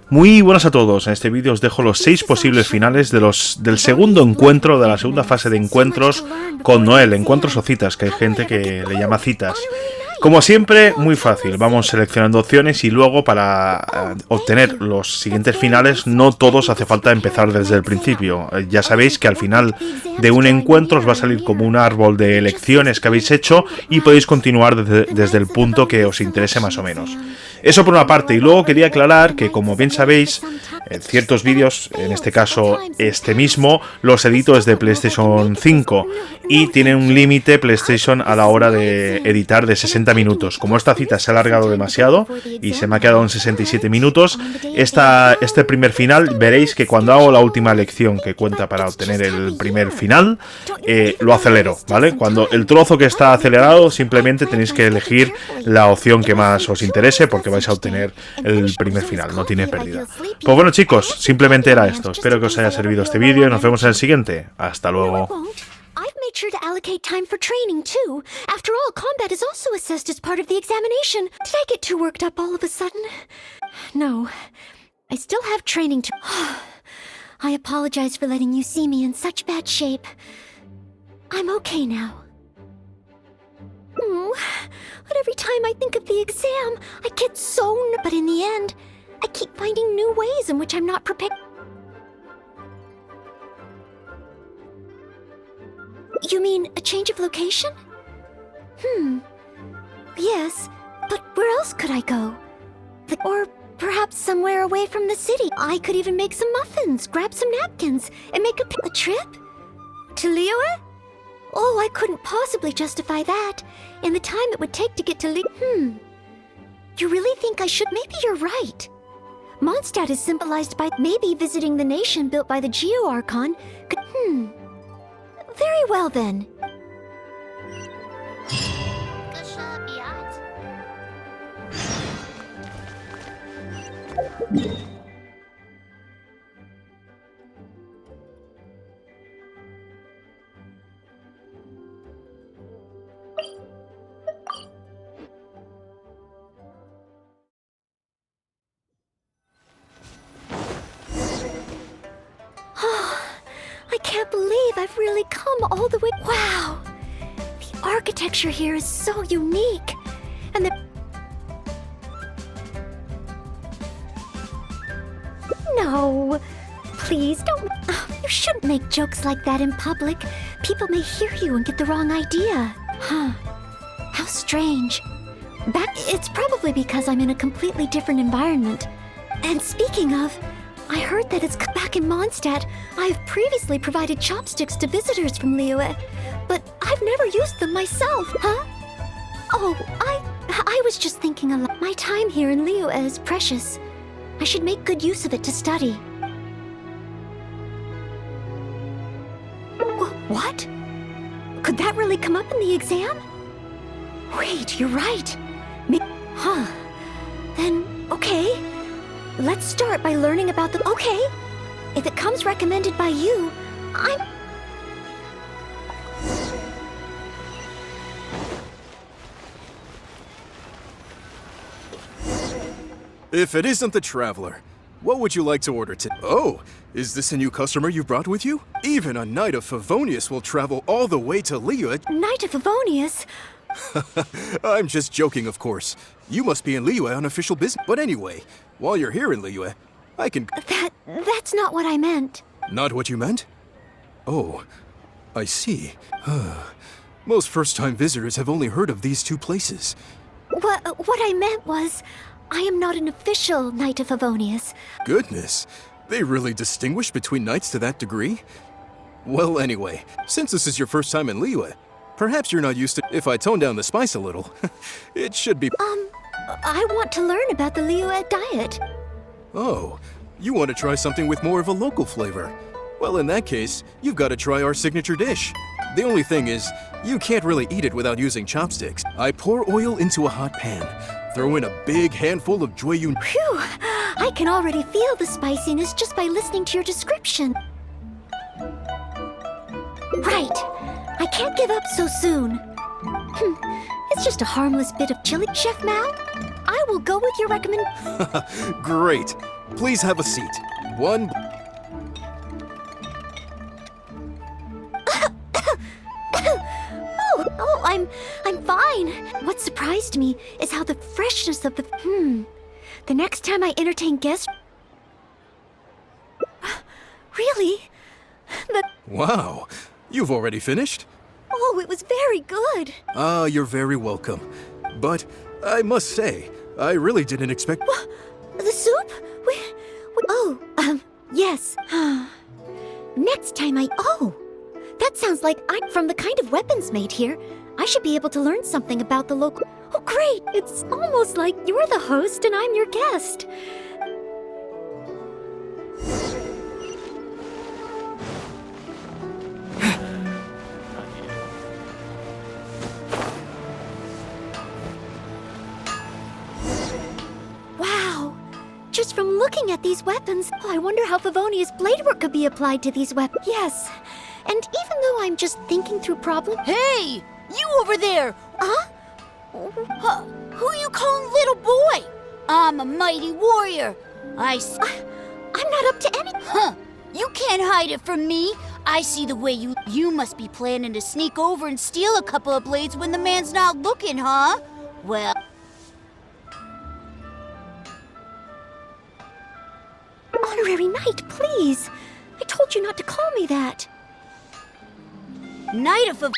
Muy buenas a todos, en este vídeo os dejo los 6 posibles finales del segundo encuentro, de la segunda fase de encuentros con Noelle, encuentros o citas, que hay gente que le llama citas. Como siempre, muy fácil, vamos seleccionando opciones y luego para obtener los siguientes finales no todos hace falta empezar desde el principio. Ya sabéis que al final de un encuentro os va a salir como un árbol de elecciones que habéis hecho y podéis continuar desde el punto que os interese más o menos. Eso por una parte, y luego quería aclarar que, como bien sabéis, ciertos vídeos, en este caso este mismo, los edito desde PlayStation 5 y tiene un límite PlayStation a la hora de editar de 60 minutos. Como esta cita se ha alargado demasiado y se me ha quedado en 67 minutos, este primer final veréis que cuando hago la última elección que cuenta para obtener el primer final, lo acelero, ¿vale? Cuando el trozo que está acelerado, simplemente tenéis que elegir la opción que más os interese porque vais a obtener el primer final, no tiene pérdida. Pues bueno, chicos, simplemente era esto. Espero que os haya servido este vídeo y nos vemos en el siguiente. Hasta luego. I've made sure to allocate time for training, too. After all, combat is also assessed as part of the examination. Did I get too worked up all of a sudden? No. I still have training to... I apologize for letting you see me in such bad shape. I'm okay now. But every time I think of the exam, I get so... But in the end, I keep finding new ways in which I'm not prepared. You mean a change of location? Yes, but where else could I go? Or perhaps somewhere away from the city. I could even make some muffins, grab some napkins, and make a trip? To Liyue? Oh, I couldn't possibly justify that. And the time it would take to get to Liyue... You really think I should? Maybe you're right. Mondstadt is symbolized by maybe visiting the nation built by the Geo-Archon could... Very well, then. I can't believe I've really come all the way. Wow! The architecture here is so unique. And the... No! Please don't... you shouldn't make jokes like that in public. People may hear you and get the wrong idea. How strange. It's probably because I'm in a completely different environment. And speaking of... I heard that it's back in Mondstadt. I've previously provided chopsticks to visitors from Liyue, but I've never used them myself, huh? Oh, I was just thinking a lot. My time here in Liyue is precious. I should make good use of it to study. What? Could that really come up in the exam? Wait, you're right. Then, okay. Let's start by learning about the... Okay! If it comes recommended by you, I'm... If it isn't the Traveler, what would you like to order today? Oh, is this a new customer you brought with you? Even a Knight of Favonius will travel all the way to Liyue. Knight of Favonius? I'm just joking, of course. You must be in Liyue on official business. But anyway, while you're here in Liyue, I can... That's not what I meant. Not what you meant? Oh, I see. Most first-time visitors have only heard of these two places. What I meant was, I am not an official Knight of Favonius. Goodness, they really distinguish between knights to that degree? Well, anyway, since this is your first time in Liyue, perhaps you're not used to... If I tone down the spice a little, it should be... I want to learn about the Liyue diet. Oh, you want to try something with more of a local flavor? Well, in that case, you've got to try our signature dish. The only thing is, you can't really eat it without using chopsticks. I pour oil into a hot pan, throw in a big handful of Jueyun... Phew! I can already feel the spiciness just by listening to your description. Right. I can't give up so soon. It's just a harmless bit of chili. Chef Mao, I will go with your recommend... Great. Please have a seat. One... I'm fine. What surprised me is how the freshness of the... The next time I entertain guests... Really? Wow, you've already finished? Oh, it was very good. Ah, you're very welcome. But I must say, I really didn't expect... The soup? Yes. Next time Oh, that sounds like I'm from the kind of weapons made here. I should be able to learn something about the local... Oh, great! It's almost like you're the host and I'm your guest. Wow! Just from looking at these weapons, I wonder how Favonia's blade work could be applied to these weapons. Yes, and even though I'm just thinking through problems... Hey! You over there! Huh? Who you calling little boy? I'm a mighty warrior. I'm not up to any... Huh! You can't hide it from me. I see the way you must be planning to sneak over and steal a couple of blades when the man's not looking, huh? Well... Honorary Knight, please! I told you not to call me that. Knight of a...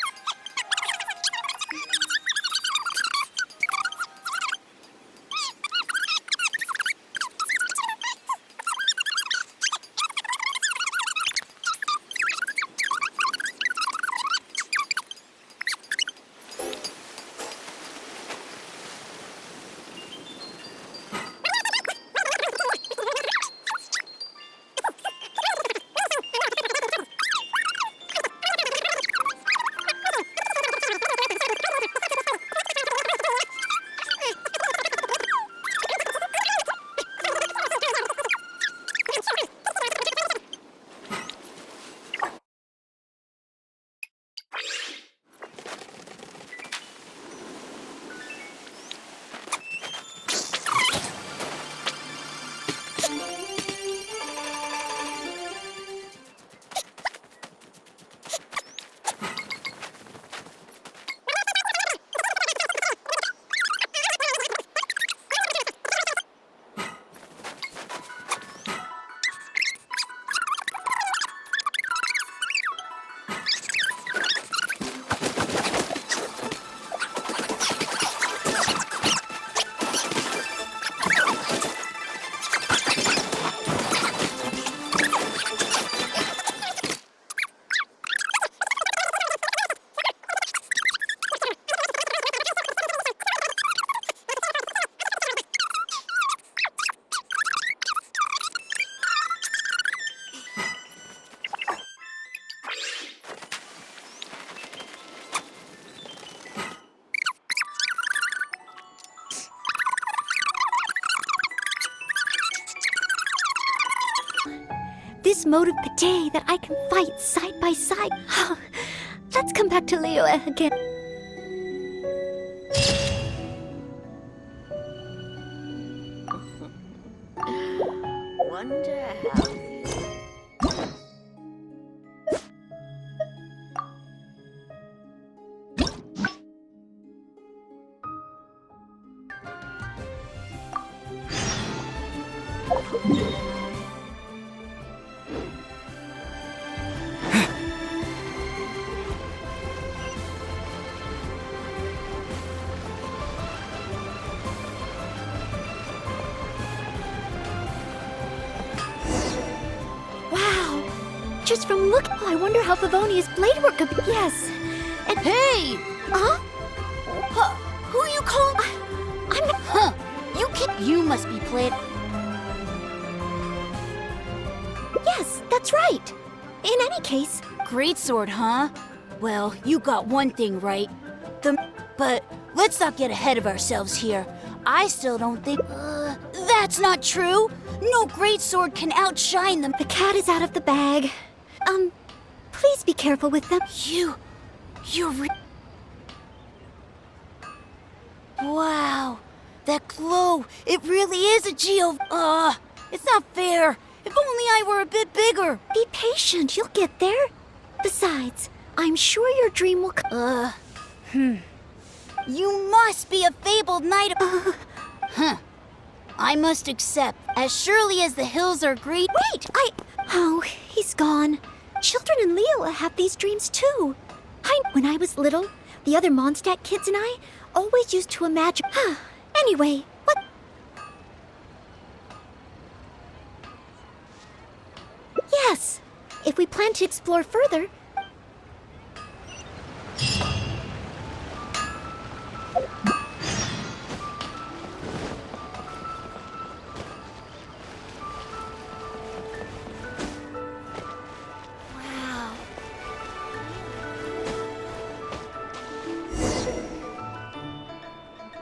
This mode of pate that I can fight side by side. Let's come back to Leo again. Wonder how... Just from look, I wonder how Favonia's blade work could be. Yes. And hey! Huh? Who you call? I'm not... Huh? You can't... You must be playing... Yes, that's right. In any case... Greatsword, huh? Well, you got one thing right. But let's not get ahead of ourselves here. I still don't think... that's not true! No greatsword can outshine them. The cat is out of the bag. Please be careful with them. Wow, that glow, it really is a It's not fair. If only I were a bit bigger. Be patient, you'll get there. Besides, I'm sure your dream will You must be a fabled knight of... I must accept, as surely as the hills are green... Wait, Oh, he's gone. Children in Leo have these dreams too. When I was little, the other Mondstadt kids and I always used to imagine... Anyway, what... Yes, if we plan to explore further...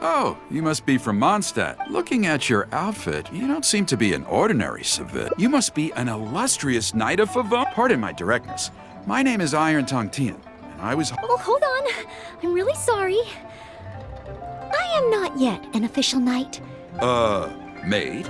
Oh, you must be from Mondstadt. Looking at your outfit, you don't seem to be an ordinary civilian. You must be an illustrious knight of Favon. Pardon my directness. My name is Iron Tongue Tian, and I was... Oh, hold on. I'm really sorry. I am not yet an official knight. Maid?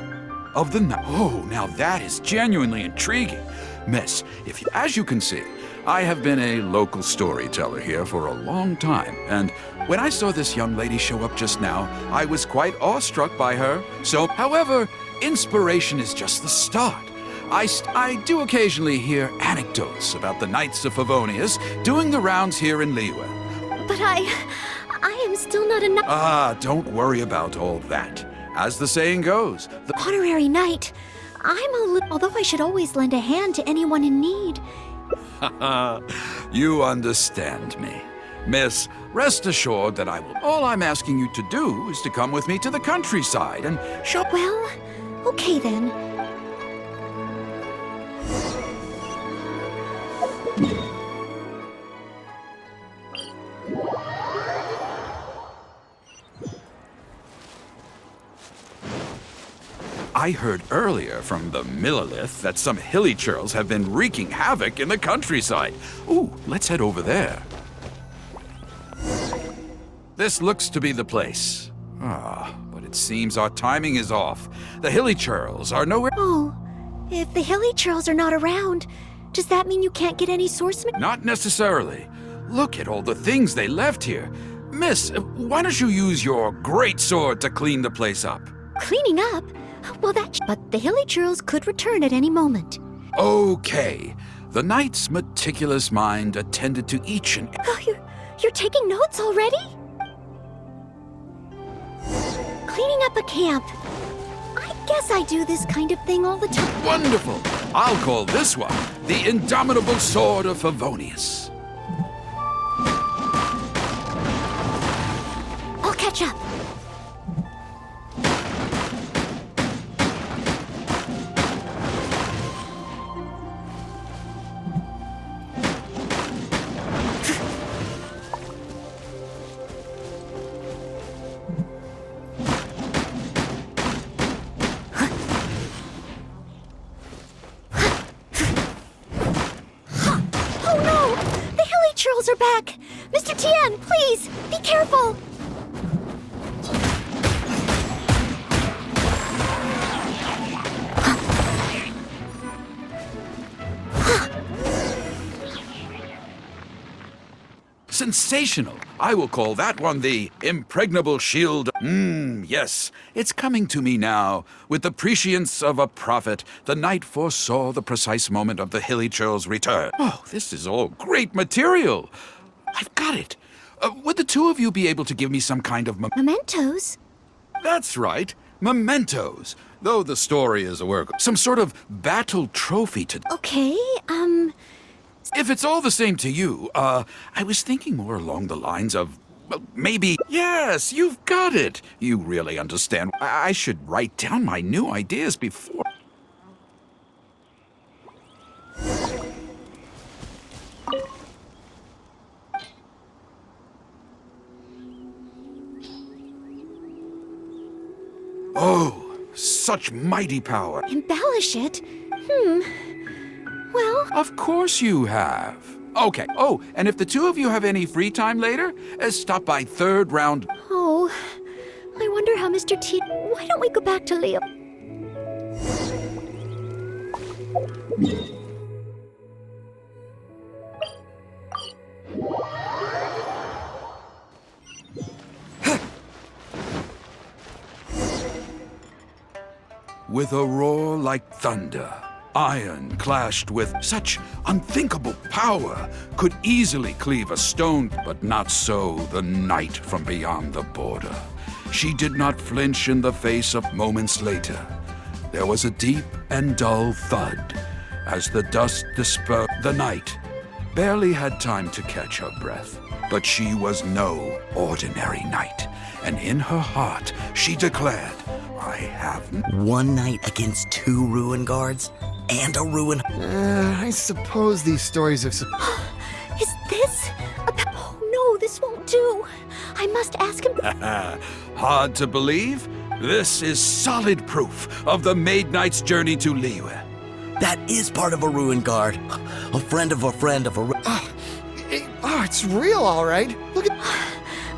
Of the night? Oh, now that is genuinely intriguing. Miss, as you can see, I have been a local storyteller here for a long time, and when I saw this young lady show up just now, I was quite awestruck by her. So, however, inspiration is just the start. I do occasionally hear anecdotes about the Knights of Favonius doing the rounds here in Liyue. But I am still not a knight. Don't worry about all that. As the saying goes, the Honorary knight. Although I should always lend a hand to anyone in need. You understand me. Miss, rest assured that all I'm asking you to do is to come with me to the countryside and show... Well, okay then. I heard earlier from the Millilith that some hilly churls have been wreaking havoc in the countryside. Ooh, let's head over there. This looks to be the place. But it seems our timing is off. The hilly churls are nowhere... Oh, if the hilly churls are not around, does that mean you can't get any source... Not necessarily. Look at all the things they left here. Miss, why don't you use your great sword to clean the place up? Cleaning up? Well, but the hilly churls could return at any moment. Okay. The knight's meticulous mind attended to each and... Oh, you're taking notes already? Cleaning up a camp. I guess I do this kind of thing all the time. Wonderful! I'll call this one the Indomitable Sword of Favonius. I'll catch up. Are back! Mr. Tian, please, be careful! Sensational! I will call that one the Impregnable Shield. Yes, it's coming to me now. With the prescience of a prophet, the knight foresaw the precise moment of the hilly churl's return. Oh, this is all great material. I've got it. Would the two of you be able to give me some kind of... Mementos? That's right. Mementos. Though the story is a work, some sort of battle trophy to... Okay, If it's all the same to you, I was thinking more along the lines of, well, maybe... Yes, you've got it. You really understand. I should write down my new ideas before... Oh, such mighty power. Embellish it? Well... Of course you have. Okay. Oh, and if the two of you have any free time later, stop by third round. Oh, I wonder how Mr. T... Why don't we go back to Leo? With a roar like thunder, iron clashed with such unthinkable power could easily cleave a stone, but not so the knight from beyond the border. She did not flinch in the face of moments later. There was a deep and dull thud as the dust dispersed. The knight barely had time to catch her breath, but she was no ordinary knight, and in her heart she declared, I have one knight against 2 ruin guards and a ruin. I suppose these stories of. Is this? Oh no, this won't do. I must ask him. Hard to believe? This is solid proof of the Maid Knight's journey to Liyue. That is part of a ruin guard. A friend of a friend of a. It's real, all right. Look at.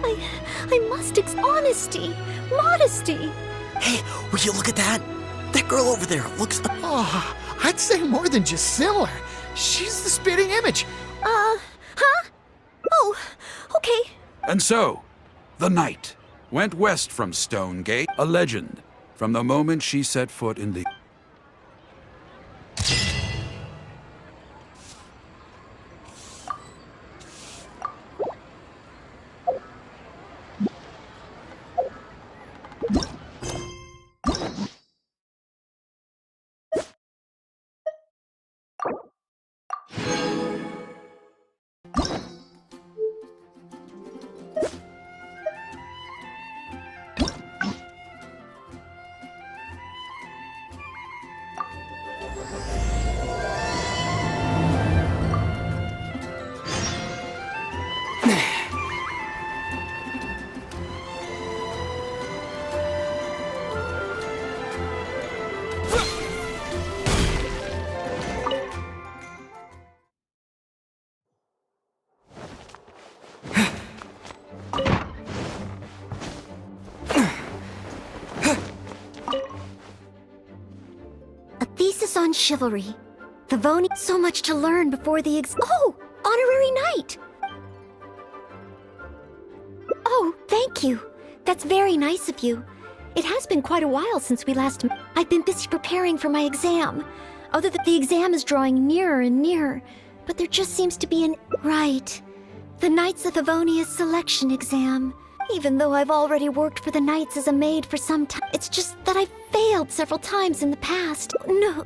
I must honesty, modesty. Hey, will you look at that? That girl over there looks. Oh, I'd say more than just similar. She's the spitting image. Huh? Oh, okay. And so, the knight went west from Stone Gate, a legend, from the moment she set foot in Liyue. On chivalry. Favoni, so much to learn before the Oh! Honorary knight! Oh, thank you. That's very nice of you. It has been quite a while since we last met. I've been busy preparing for my exam. Although the exam is drawing nearer and nearer, but there just seems to be an... Right. The Knights of Favonia's selection exam. Even though I've already worked for the Knights as a maid for some time, it's just that I've failed several times in the past.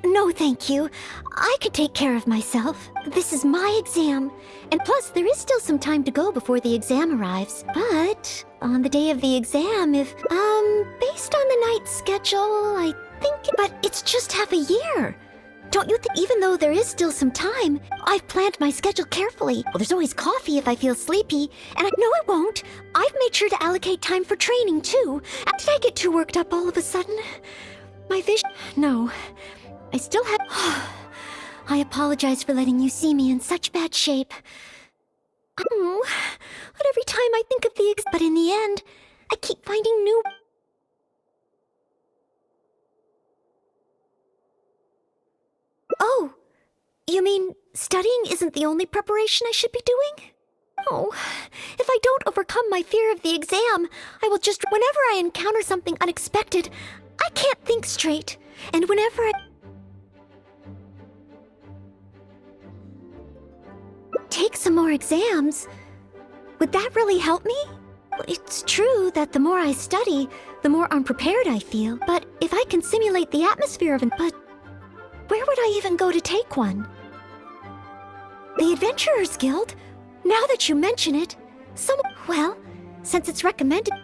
No, thank you. I could take care of myself. This is my exam. And plus, there is still some time to go before the exam arrives. But on the day of the exam, based on the Knight's schedule, I think... But it's just half a year. Don't you think, even though there is still some time, I've planned my schedule carefully. Well, there's always coffee if I feel sleepy, and no, I won't. I've made sure to allocate time for training, too. Did I get too worked up all of a sudden? My vision... No. I still have... I apologize for letting you see me in such bad shape. Oh, but every time I think of the but in the end, I keep finding new... Oh, you mean studying isn't the only preparation I should be doing? Oh, if I don't overcome my fear of the exam, I will just... Whenever I encounter something unexpected, I can't think straight. And whenever I... Take some more exams? Would that really help me? It's true that the more I study, the more unprepared I feel. But if I can simulate the atmosphere of an... But where would I even go to take one? The Adventurers Guild? Now that you mention it, well, since it's recommended...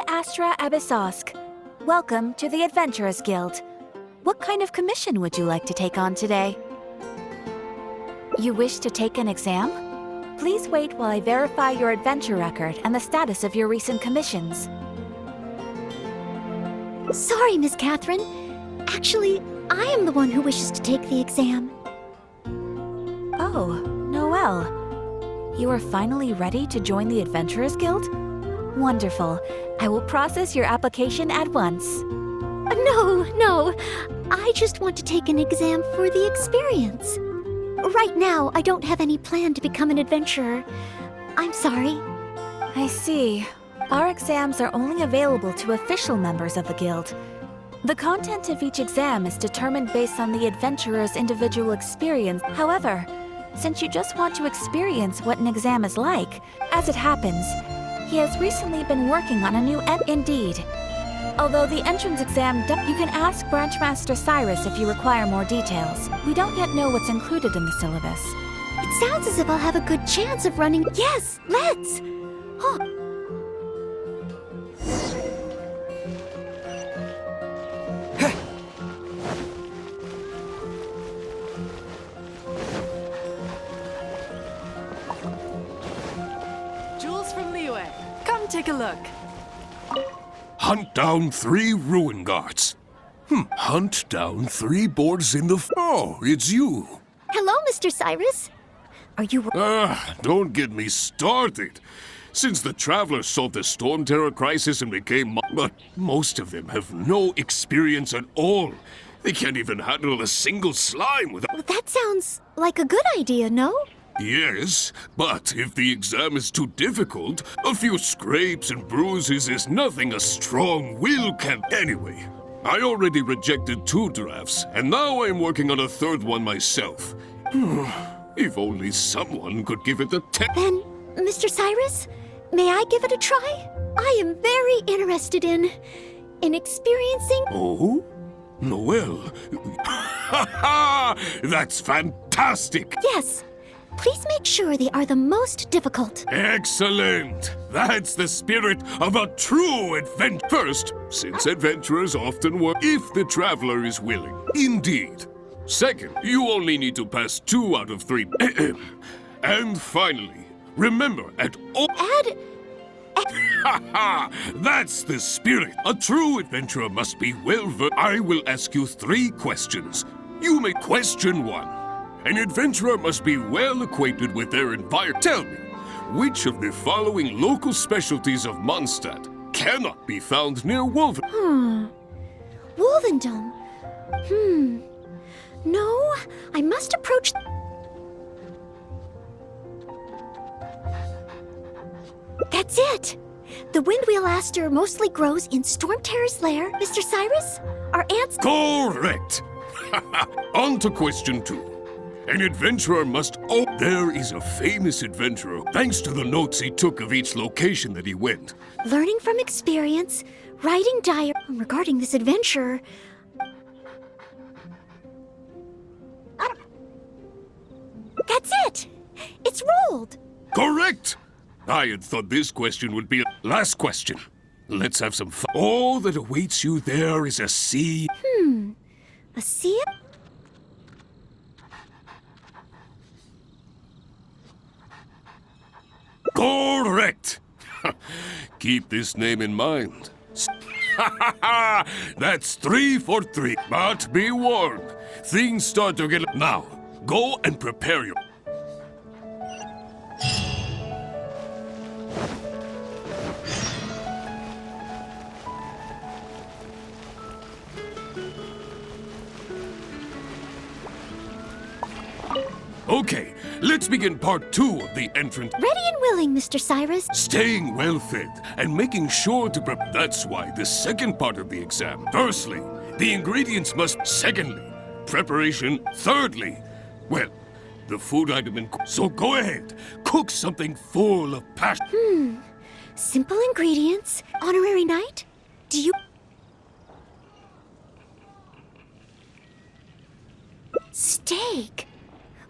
Astra Abyssosque. Welcome to the Adventurers Guild. What kind of commission would you like to take on today? You wish to take an exam? Please wait while I verify your adventure record and the status of your recent commissions. Sorry, Miss Catherine. Actually, I am the one who wishes to take the exam. Oh, Noelle. You are finally ready to join the Adventurers Guild? Wonderful. I will process your application at once. No. I just want to take an exam for the experience. Right now, I don't have any plan to become an adventurer. I'm sorry. I see. Our exams are only available to official members of the guild. The content of each exam is determined based on the adventurer's individual experience. However, since you just want to experience what an exam is like, as it happens, he has recently been working on a new Indeed. Although the entrance exam, you can ask Branchmaster Cyrus if you require more details. We don't yet know what's included in the syllabus. It sounds as if I'll have a good chance of running. Yes, let's! Oh. Jules from Liyue. Come take a look. Hunt down 3 ruin guards. Hunt down 3 boards in the... Oh, it's you. Hello, Mr. Cyrus. Are you... Don't get me started. Since the Travelers solved the Storm Terror crisis and became... But most of them have no experience at all. They can't even handle a single slime without... Well, that sounds like a good idea, no? Yes, but if the exam is too difficult, a few scrapes and bruises is nothing a strong will can... Anyway, I already rejected 2 drafts, and now I'm working on a 3rd one myself. If only someone could give it a Then, Mr. Cyrus, may I give it a try? I am very interested in experiencing... Oh? Noelle? That's fantastic! Yes. Please make sure they are the most difficult. Excellent! That's the spirit of a true adventure. First, since adventurers often work if the traveler is willing. Indeed. Second, you only need to pass 2 out of 3. And finally, remember at all... That's the spirit. A true adventurer must be well-versed. I will ask you 3 questions. You may question 1. An adventurer must be well acquainted with their environment. Tell me, which of the following local specialties of Mondstadt cannot be found near Wolven? Wolvendom. No, I must approach... That's it! The windwheel aster mostly grows in Storm Terror's lair. Mr. Cyrus, our ants... Correct! On to question 2. An adventurer must... Oh, there is a famous adventurer, thanks to the notes he took of each location that he went. Learning from experience, writing diary... Regarding this adventure... That's it! It's rolled! Correct! I had thought this question would be... Last question. Let's have some fun. All that awaits you there is a sea... A sea... Correct! Keep this name in mind. That's 3 for 3. But be warned, things start to get... Now, go and prepare your... Okay, let's begin part 2 of the entrance. Ready and willing, Mr. Cyrus. Staying well fed and making sure to prep. That's why the second part of the exam. Firstly, the ingredients must. Secondly, preparation. Thirdly, well, the food item in. So go ahead, cook something full of passion. Simple ingredients. Honorary night? Do you... Steak.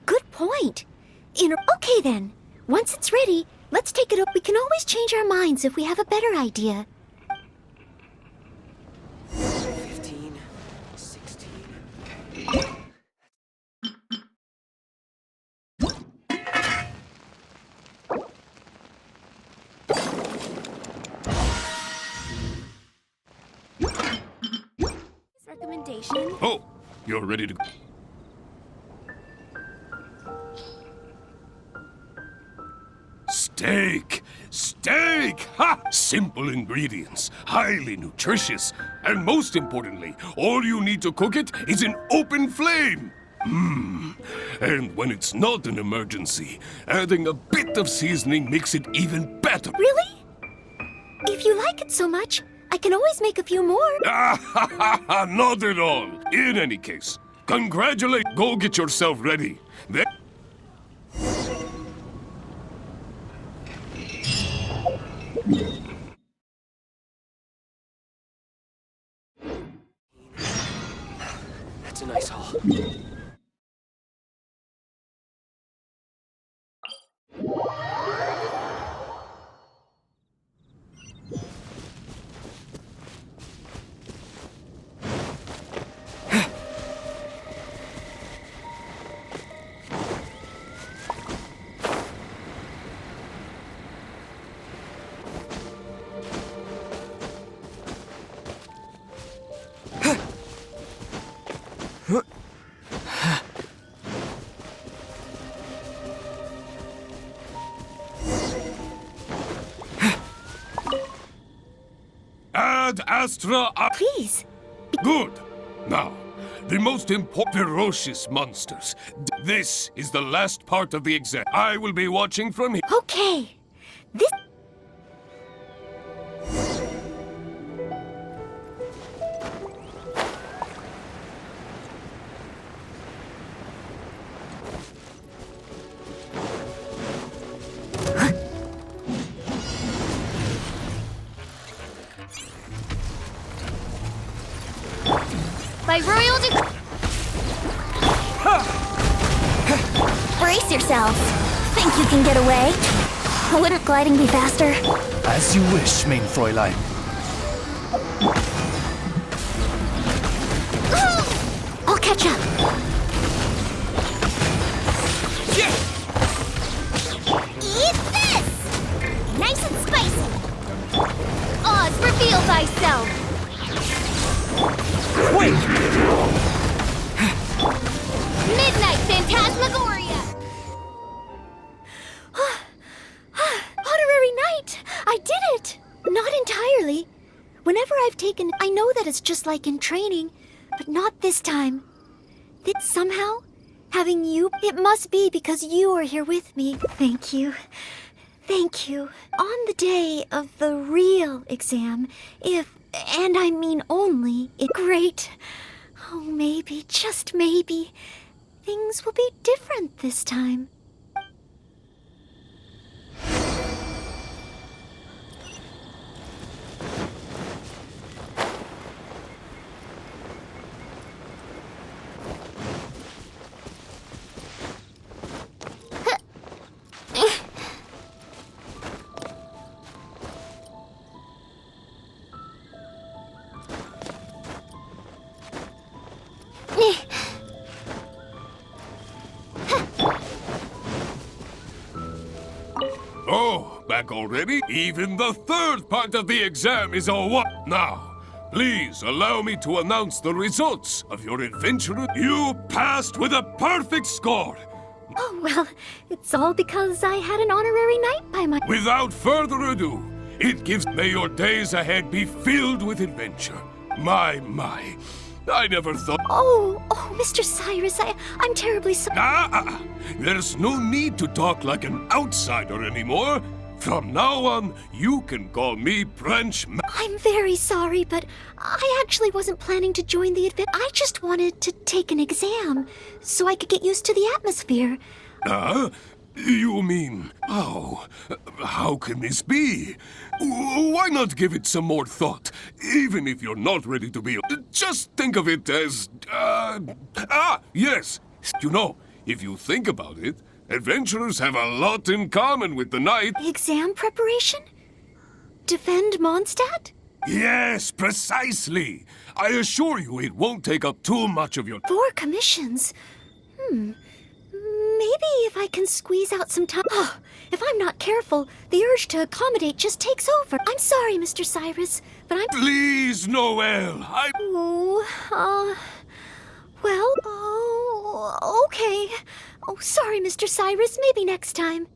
Good point. Okay then. Once it's ready, let's take it up. We can always change our minds if we have a better idea. 15, 16. recommendation. Oh, you're ready to... Steak! Steak! Ha! Simple ingredients, highly nutritious, and most importantly, all you need to cook it is an open flame. And when it's not an emergency, adding a bit of seasoning makes it even better. Really? If you like it so much, I can always make a few more. Not at all. In any case, congratulate. Go get yourself ready. Then... That's a nice haul. Ad Astra... Please. Good. Now, the most important ferocious monsters. This is the last part of the exam. I will be watching from here. Okay. This... By royal Brace yourselves. Think you can get away? Wouldn't gliding be faster? As you wish, main Fräulein. I'll catch up. Eat this! Nice and spicy. Oz, reveal thyself. Wait! Midnight Phantasmagoria! Honorary Knight! I did it! Not entirely. Whenever I've taken... I know that it's just like in training, but not this time. That somehow, having you... It must be because you are here with me. Thank you. Thank you. On the day of the real exam, if... And I mean only... Great. Oh, maybe, just maybe... Things will be different this time. Oh, back already? Even the third part of the exam is a what? Now, please allow me to announce the results of your adventure. You passed with a perfect score. Oh, well, it's all because I had an honorary knight by my... Without further ado, it gives... May your days ahead be filled with adventure. My. I never thought... Oh, Mr. Cyrus, I'm terribly sorry. There's no need to talk like an outsider anymore. From now on, you can call me Branch... I'm very sorry, but I actually wasn't planning to join the adventure. I just wanted to take an exam, so I could get used to the atmosphere. You mean... Oh, how can this be? Why not give it some more thought? Even if you're not ready to be... Just think of it as... Yes! You know, if you think about it, adventurers have a lot in common with the knight. Exam preparation? Defend Mondstadt? Yes, precisely! I assure you it won't take up too much of your... 4 commissions? Maybe if I can squeeze out some time... if I'm not careful, the urge to accommodate just takes over. I'm sorry, Mr. Cyrus, but but I'm... Please, Noelle, Okay. Oh, sorry, Mr. Cyrus. Maybe next time.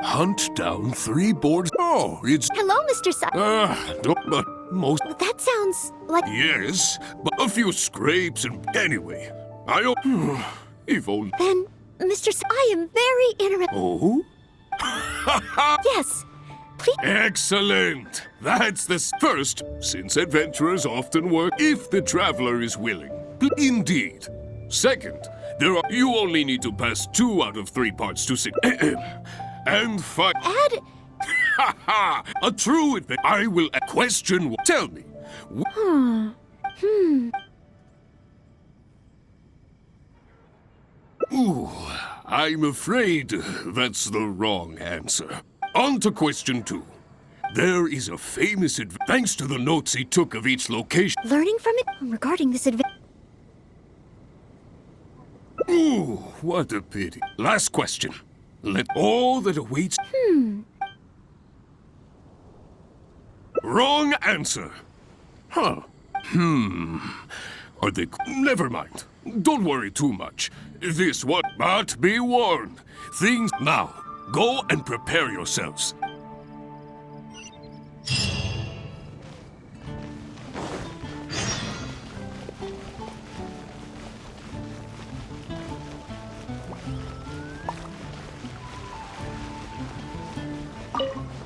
Hunt down three boards. Oh, it's... Hello, Mr. Cyrus. But most... That sounds like... Yes, but a few scrapes and... Anyway, if only... Then, Mr. I am very interested... Oh? Yes, please... Excellent! That's the first, since adventurers often work if the traveler is willing. Indeed. Second, you only need to pass 2 out of 3 parts to sit. And Add... a true adventure. I will question... Tell me. Ooh, I'm afraid that's the wrong answer. On to question 2. There is a famous thanks to the notes he took of each location. Learning from it regarding this adventure... Ooh, what a pity. Last question. Let all that awaits... Wrong answer. Huh. Are they... Never mind. Don't worry too much. This one... But be warned. Things... Now, go and prepare yourselves.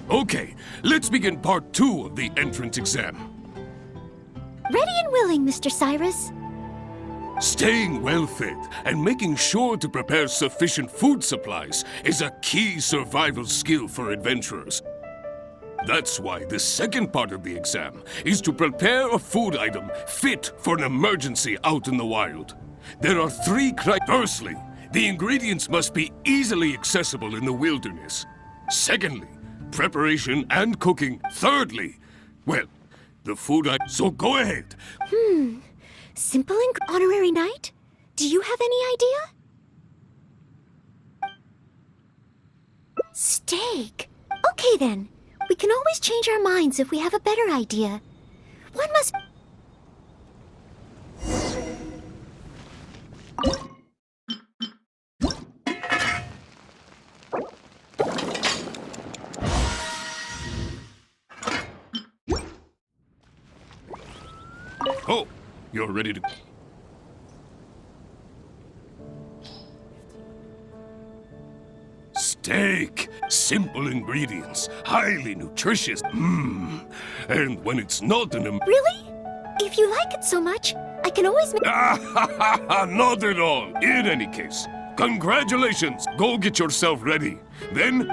Okay, let's begin part 2 of the entrance exam. Ready and willing, Mr. Cyrus. Staying well-fed and making sure to prepare sufficient food supplies is a key survival skill for adventurers. That's why the second part of the exam is to prepare a food item fit for an emergency out in the wild. There are 3 criteria. Firstly, the ingredients must be easily accessible in the wilderness. Secondly, preparation and cooking. Thirdly, well, the food item. So go ahead. Simple and honorary knight? Do you have any idea? Steak. Okay then. We can always change our minds if we have a better idea. One must... Oh, you're ready to... Steak. Simple ingredients. Highly nutritious. And when it's not an... Really? If you like it so much, I can always make... Not at all. In any case, congratulations. Go get yourself ready. Then...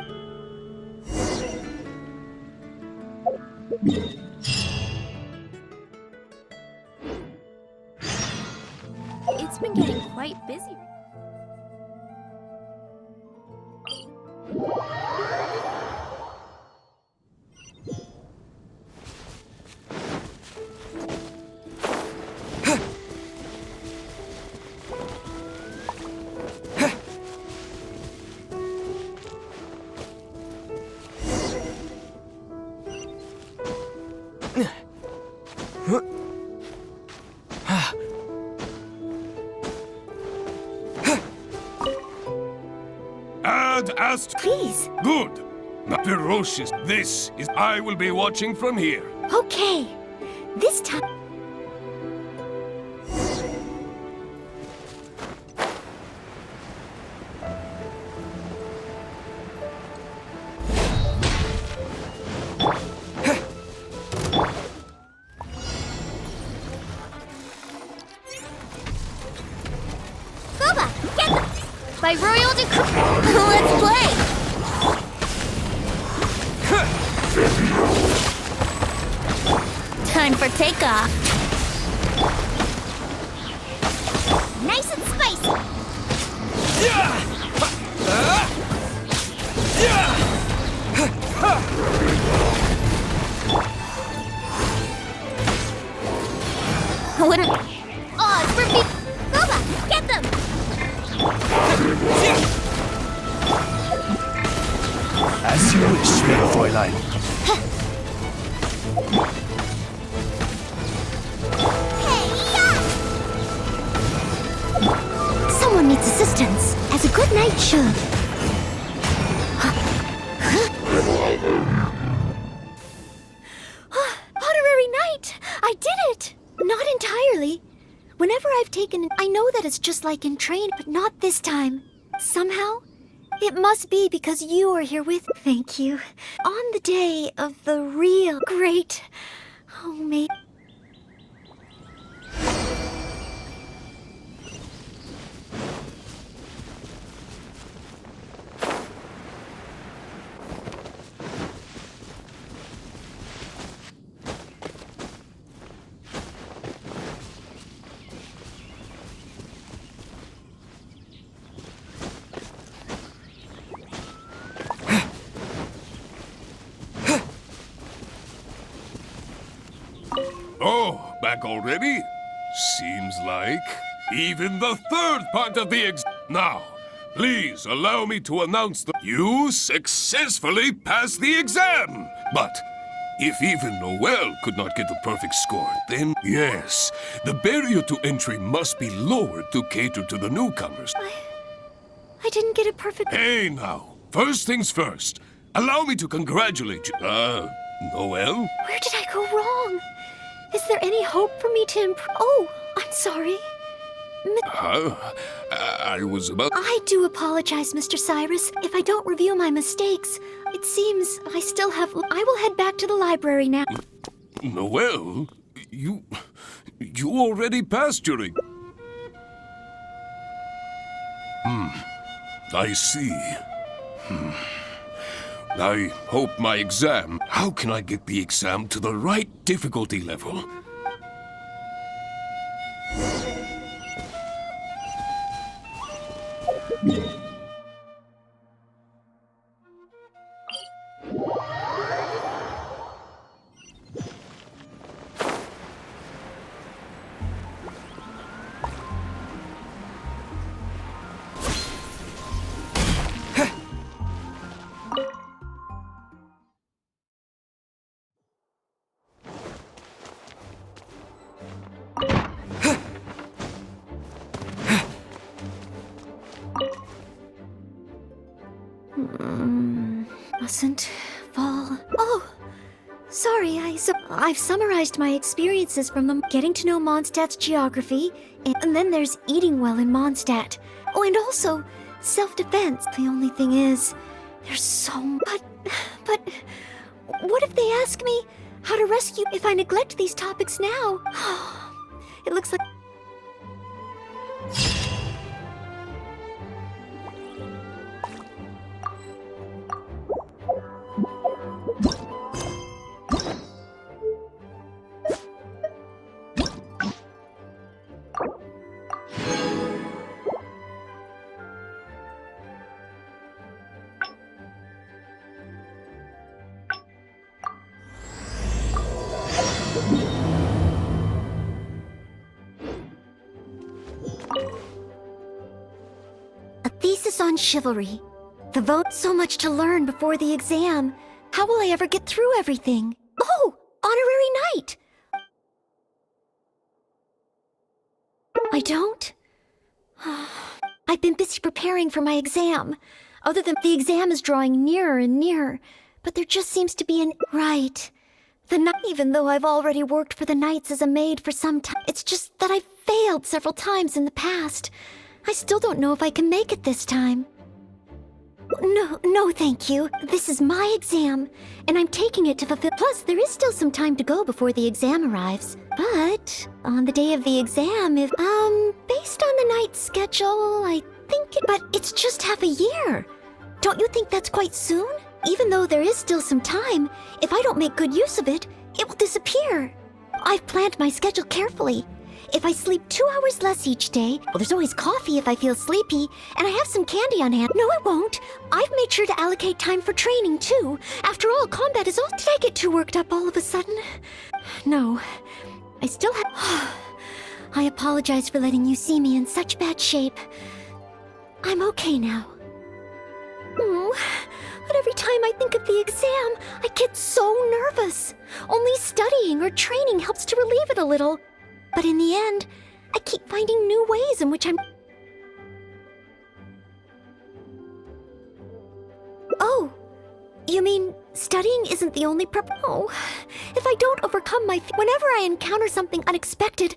It's been getting quite busy. Please. Good. Not ferocious. This is... I will be watching from here. Okay. This time... By royal decree. Let's play! Time for takeoff. Nice and spicy. Wouldn't... Oh, it's for me. Boba, get them! As you wish, Fräulein. Someone needs assistance, as a good knight should. Honorary knight! I did it! Not entirely. Whenever I've taken it, I know that it's just like in train, but not this time. Somehow, it must be because you are here with... Thank you. On the day of the real great... Oh, mate. Oh, back already? Seems like even the third part of the Now, please allow me to announce that you successfully passed the exam. But if even Noelle could not get the perfect score, then yes, the barrier to entry must be lowered to cater to the newcomers. I didn't get a perfect... Hey now, first things first. Allow me to congratulate you. Noelle? Where did I go wrong? Is there any hope for me to improve? Oh, I'm sorry. I was about... I do apologize, Mr. Cyrus. If I don't review my mistakes, it seems I still have... I will head back to the library now. Noelle? You already passed your... I see. I hope my exam... How can I get the exam to the right difficulty level? Mustn't fall. Oh, sorry, I've summarized my experiences from them getting to know Mondstadt's geography, and then there's eating well in Mondstadt. Oh, and also self-defense. The only thing is, there's so much. But what if they ask me how to rescue if I neglect these topics now? It looks like... A thesis on chivalry. The vote. So much to learn before the exam. How will I ever get through everything? Oh, honorary knight! I don't? I've been busy preparing for my exam. Other than the exam is drawing nearer and nearer, but there just seems to be an... Right. Even though I've already worked for the Knights as a maid for some time, it's just that I've failed several times in the past. I still don't know if I can make it this time. No, thank you. This is my exam, and I'm taking it to fulfill. Plus, there is still some time to go before the exam arrives. But on the day of the exam, based on the Knight's schedule, I think but it's just half a year. Don't you think that's quite soon? Even though there is still some time, if I don't make good use of it, it will disappear. I've planned my schedule carefully. If I sleep 2 hours less each day, well, there's always coffee if I feel sleepy, and I have some candy on hand. No, it won't. I've made sure to allocate time for training, too. After all, combat is all— Did I get too worked up all of a sudden? No. I still have— I apologize for letting you see me in such bad shape. I'm okay now. But every time I think of the exam, I get so nervous. Only studying or training helps to relieve it a little. But in the end, I keep finding new ways in which I'm— Oh, you mean studying isn't the only Oh, if I don't overcome my— Whenever I encounter something unexpected,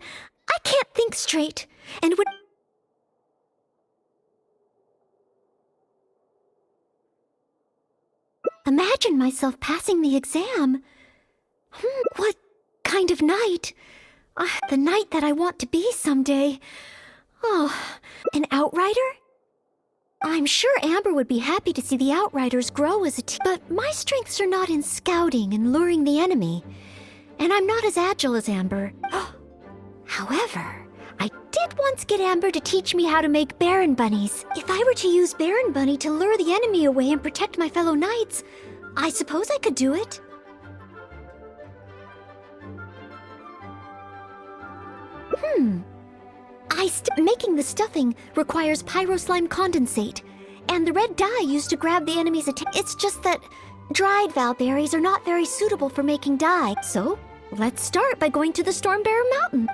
I can't think straight. And when— Imagine myself passing the exam. What kind of knight? The knight that I want to be someday. Oh, an outrider? I'm sure Amber would be happy to see the outriders grow as a team, but my strengths are not in scouting and luring the enemy, and I'm not as agile as Amber. However, I did once get Amber to teach me how to make Baron Bunnies. If I were to use Baron Bunny to lure the enemy away and protect my fellow knights, I suppose I could do it. Making the stuffing requires pyro slime condensate, and the red dye used to grab the enemy's attention. It's just that dried valberries are not very suitable for making dye. So, let's start by going to the Stormbearer Mountain.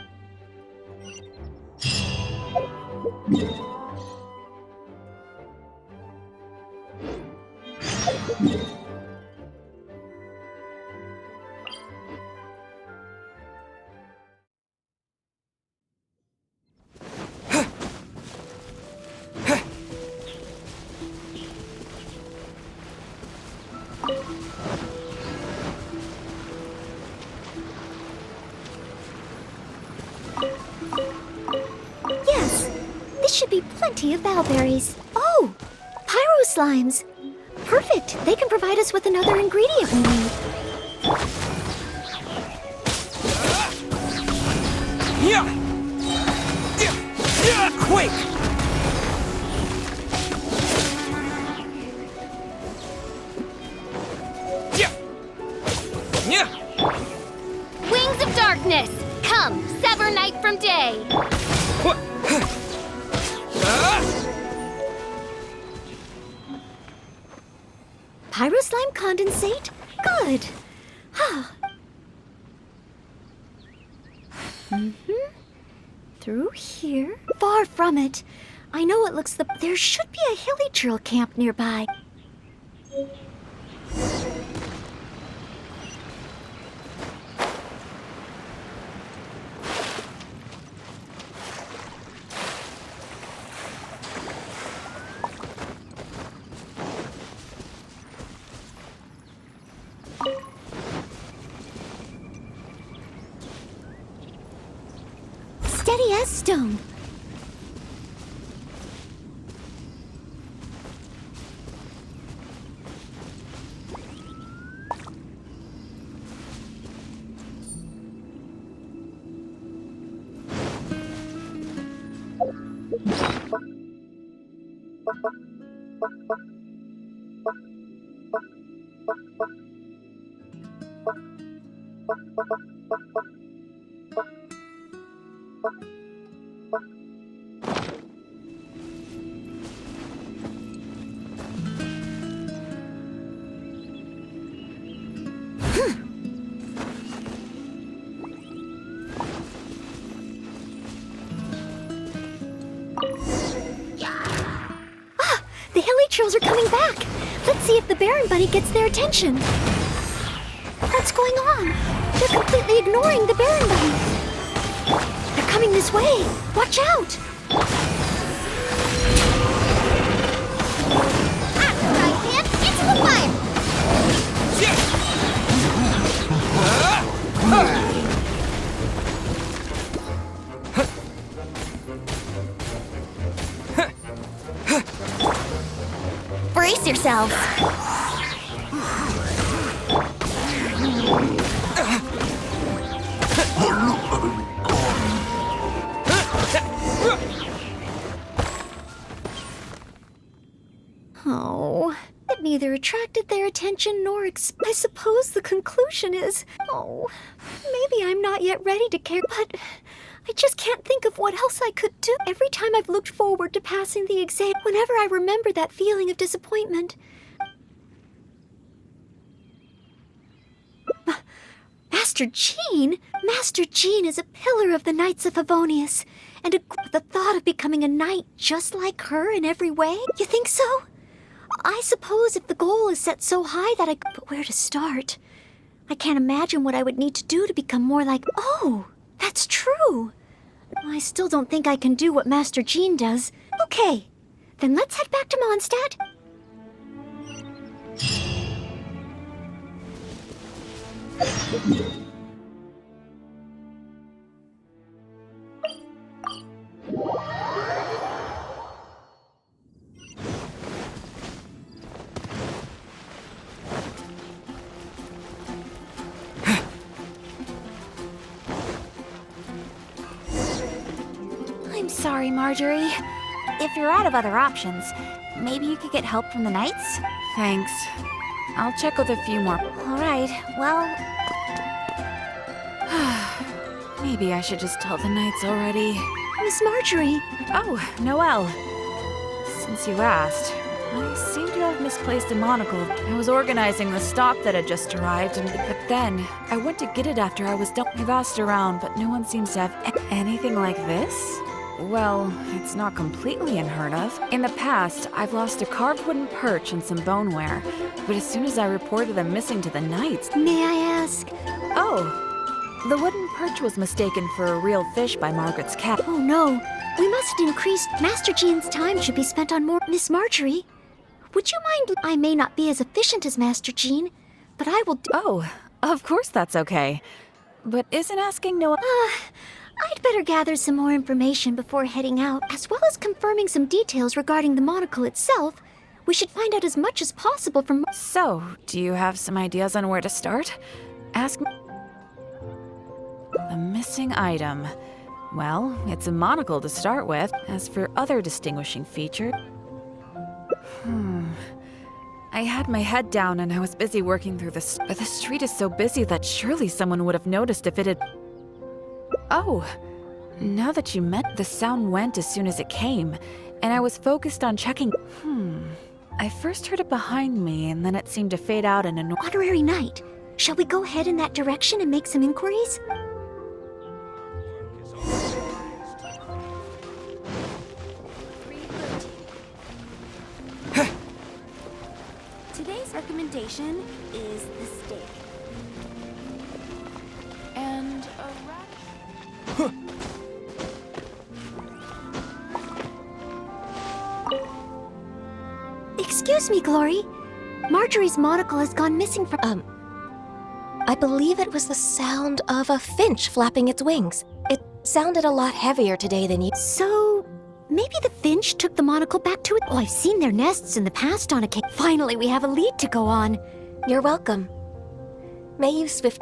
Yes, this should be plenty of valberries. Oh, pyro slimes. Perfect. They can provide us with another ingredient we need. Quick! Wings of darkness! Come, sever night from day! Pyro slime condensate? Good. Through here? Far from it. I know it looks There should be a hilly drill camp nearby. Steady as stone. The hilly trolls are coming back. Let's see if the Baron Bunny gets their attention. What's going on? They're completely ignoring the Baron bunnies. They're coming this way. Watch out! Right hand into the fire! Brace yourselves. Oh, it neither attracted their attention nor I suppose the conclusion is, oh, maybe I'm not yet ready to care, but I just can't think of what else I could do. Every time I've looked forward to passing the exam, whenever I remember that feeling of disappointment. Master Jean? Master Jean is a pillar of the Knights of Favonius, and the thought of becoming a knight just like her in every way? You think so? I suppose if the goal is set so high that but where to start? I can't imagine what I would need to do to become more like... Oh, that's true. I still don't think I can do what Master Jean does. Okay, then let's head back to Mondstadt. I'm sorry, Marjorie. If you're out of other options, maybe you could get help from the Knights? Thanks. I'll check with a few more. All right, well... maybe I should just tell the Knights already. Miss Marjorie! Oh, Noelle. Since you asked, I seem to have misplaced a monocle. I was organizing the stock that had just arrived, but then I went to get it after I was done. I've asked around, but no one seems to have anything like this. Well, it's not completely unheard of. In the past, I've lost a carved wooden perch and some boneware, but as soon as I reported them missing to the Knights... May I ask? Oh, the wooden perch was mistaken for a real fish by Margaret's cat. Oh no, we must increase... Master Jean's time should be spent on more... Miss Marjorie, would you mind... I may not be as efficient as Master Jean, but I will... Oh, of course that's okay. But isn't asking Noelle... I'd better gather some more information before heading out, as well as confirming some details regarding the monocle itself. We should find out as much as possible from... So, do you have some ideas on where to start? Ask me... The missing item. Well, it's a monocle to start with. As for other distinguishing features... I had my head down and I was busy working through the street is so busy that surely someone would have noticed if it had... Oh, now that you meant, the sound went as soon as it came, and I was focused on checking... I first heard it behind me, and then it seemed to fade out in an... Honorary Knight. Shall we go head in that direction and make some inquiries? Today's recommendation is the steak. And a radish. Excuse me, Glory. Marjorie's monocle has gone missing from... I believe it was the sound of a finch flapping its wings. It sounded a lot heavier today than you... So... maybe the finch took the monocle back to it? Oh, I've seen their nests in the past on a cake. Finally, we have a lead to go on. You're welcome. May you swift...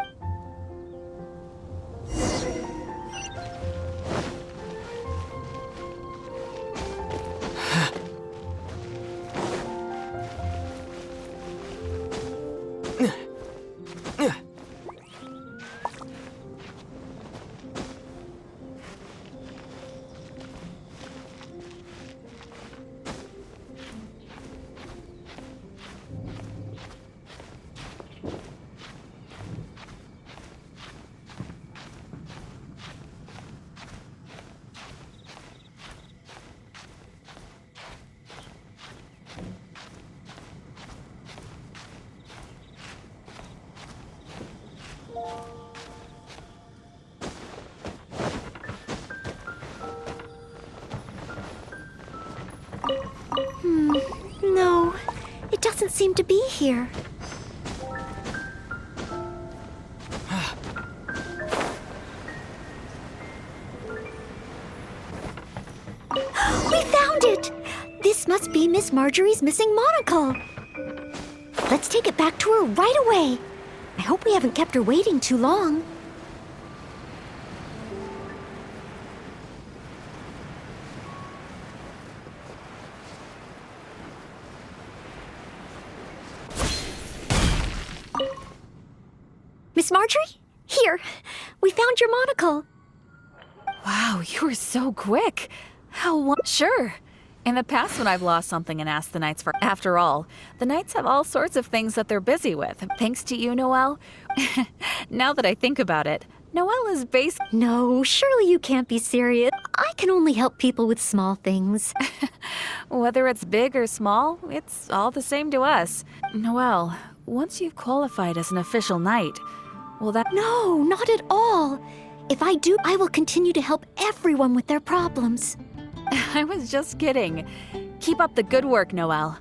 seem to be here. We found it! This must be Miss Marjorie's missing monocle. Let's take it back to her right away. I hope we haven't kept her waiting too long. Miss Marjorie? Here, we found your monocle. Wow, you were so quick. Sure. In the past when I've lost something and asked the Knights for... After all, the Knights have all sorts of things that they're busy with. Thanks to you, Noelle. Now that I think about it, Noelle is No, surely you can't be serious. I can only help people with small things. Whether it's big or small, it's all the same to us. Noelle, once you've qualified as an official Knight, will that... No, not at all. If I do, I will continue to help everyone with their problems. I was just kidding. Keep up the good work, Noelle.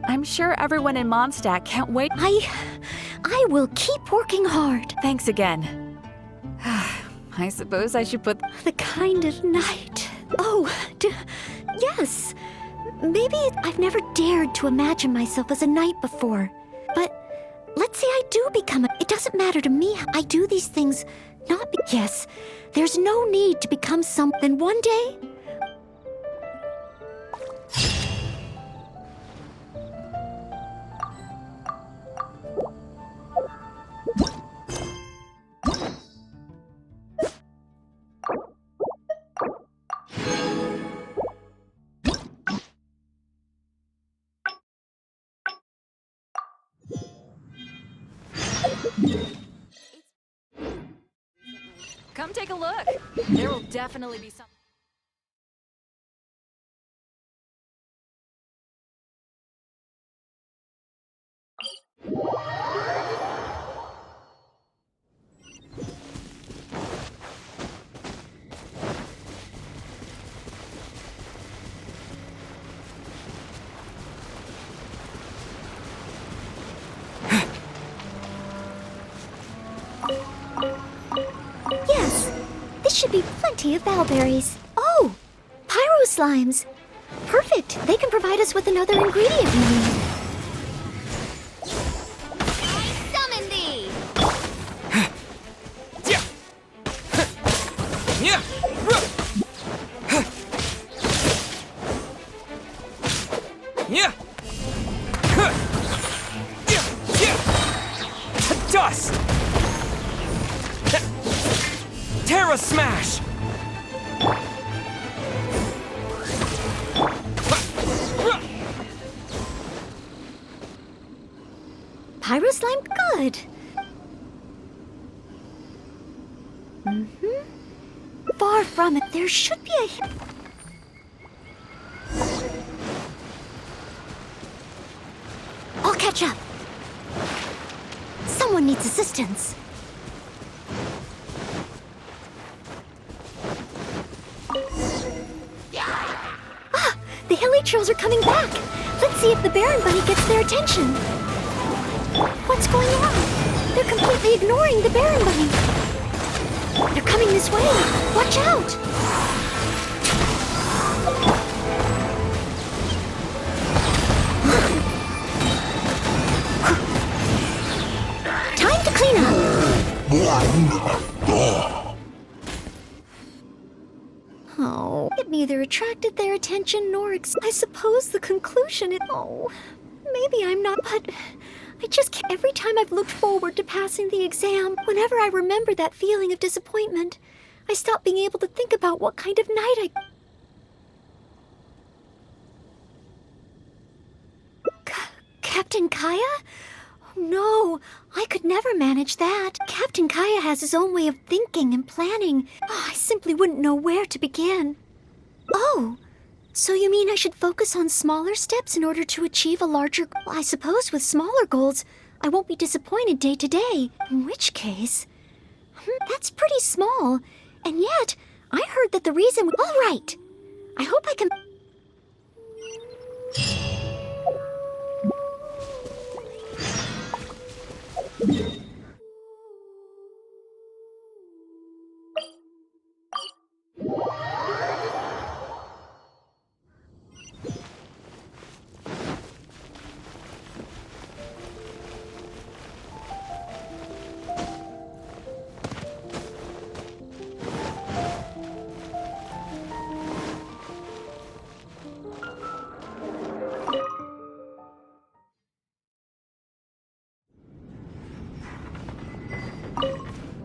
I'm sure everyone in Mondstadt can't wait. I will keep working hard. Thanks again. I suppose I should put... The kind of Knight. Oh, yes. Maybe I've never dared to imagine myself as a Knight before. But let's say I do become a... It doesn't matter to me. I do these things not... Yes, there's no need to become something. One day... Come take a look. There will definitely be some... Yes, this should be plenty of valberries. Oh, pyro slimes. Perfect. They can provide us with another ingredient we need. I summon thee! To dust! Terra Smash! Pyro slime, good. Far from it. There should be a... I'll catch up. Someone needs assistance. Ah! The hilly trolls are coming back. Let's see if the Baron Bunny gets their attention. What's going on? They're completely ignoring the Baron Bunny. They're coming this way. Watch out! Time to clean up. Oh, it neither attracted their attention nor I suppose the conclusion is... Oh, maybe I'm not, but... I just can't. Every time I've looked forward to passing the exam, whenever I remember that feeling of disappointment, I stop being able to think about what kind of Knight Captain Kaya? Oh, no, I could never manage that. Captain Kaya has his own way of thinking and planning. Oh, I simply wouldn't know where to begin. Oh, so you mean I should focus on smaller steps in order to achieve a larger... I suppose with smaller goals, I won't be disappointed day to day. In which case... that's pretty small. And yet, I heard that the reason... All right. I hope I can...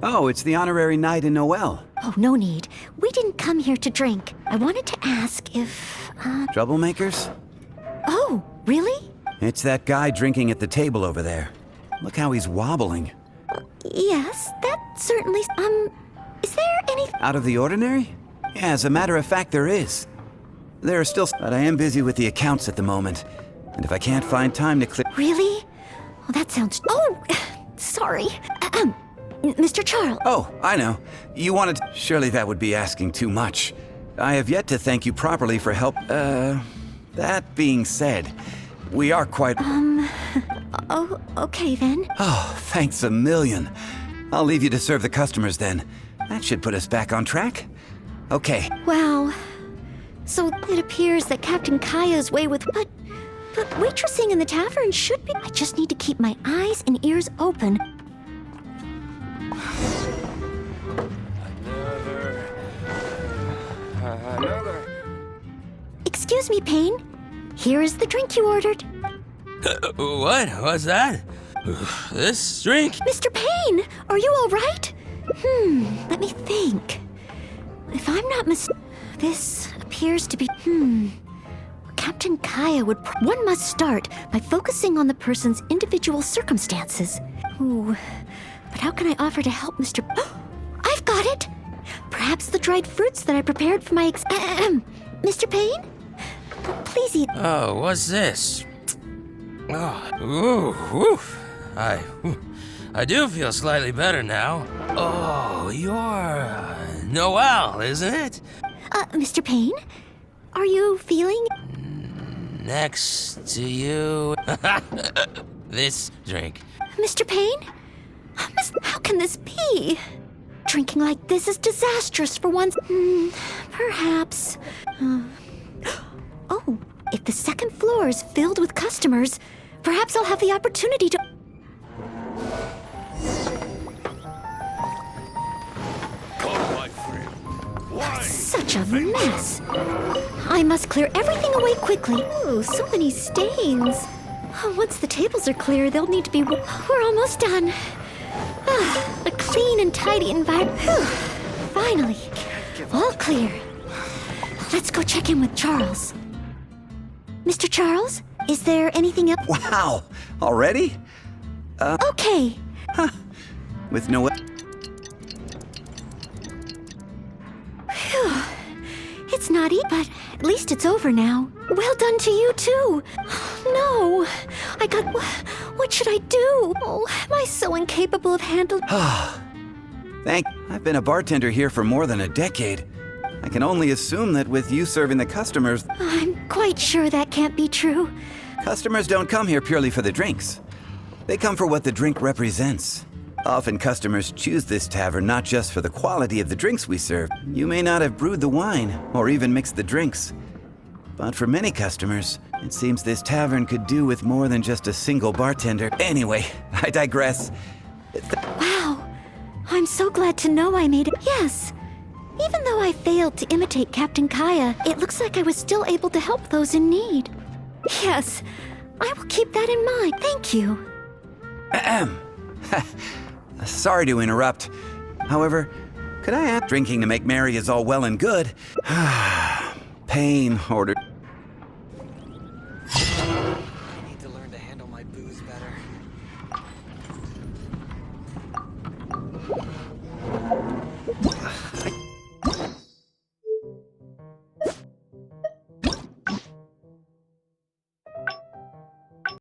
Oh, it's the honorary night in Noelle. Oh, no need. We didn't come here to drink. I wanted to ask if, Troublemakers? Oh, really? It's that guy drinking at the table over there. Look how he's wobbling. Yes, that certainly... is there anything... Out of the ordinary? Yeah, as a matter of fact, there is. There are still... But I am busy with the accounts at the moment. And if I can't find time to clear... Really? Well, that sounds... Oh, sorry. Mr. Charles. Oh, I know. You wanted... Surely that would be asking too much. I have yet to thank you properly for help... That being said, we are quite... Oh, okay then. Oh, thanks a million. I'll leave you to serve the customers then. That should put us back on track. Okay. Wow. So it appears that Captain Kaya's way with... But waitressing in the tavern should be... I just need to keep my eyes and ears open. Another. Excuse me, Payne. Here is the drink you ordered. What? What's that? This drink? Mr. Payne, are you all right? Let me think. If I'm not this appears to be... Captain Kaya would... One must start by focusing on the person's individual circumstances. Ooh, but how can I offer to help Mr... I've got it! Perhaps the dried fruits that I prepared for my Mr. Payne? Please eat... Oh, what's this? Oh, I do feel slightly better now. Oh, you're Noelle, isn't it? Mr. Payne? Are you feeling... Next to you... this drink. Mr. Payne? How can this be? Drinking like this is disastrous for one's... perhaps... Oh, if the second floor is filled with customers, perhaps I'll have the opportunity to... Such a mess. I must clear everything away quickly. Ooh, so many stains. Once the tables are clear, they'll need to be... We're almost done. A clean and tidy environment. Finally. All clear. Let's go check in with Charles. Mr. Charles, is there anything else? Wow! Already? Okay. Huh. With Noelle... Phew. It's not easy, but at least it's over now. Well done to you, too. No. I got... What should I do? Oh, am I so incapable of handling... I've been a bartender here for more than a decade. I can only assume that with you serving the customers... I'm quite sure that can't be true. Customers don't come here purely for the drinks. They come for what the drink represents. Often customers choose this tavern not just for the quality of the drinks we serve. You may not have brewed the wine, or even mixed the drinks. But for many customers, it seems this tavern could do with more than just a single bartender. Anyway, I digress. Wow. I'm so glad to know I made it. Yes. Even though I failed to imitate Captain Kaya, it looks like I was still able to help those in need. Yes, I will keep that in mind. Thank you. Sorry to interrupt. However, could I ask? Drinking to make merry is all well and good. Pain ordered. I need to learn to handle my booze better.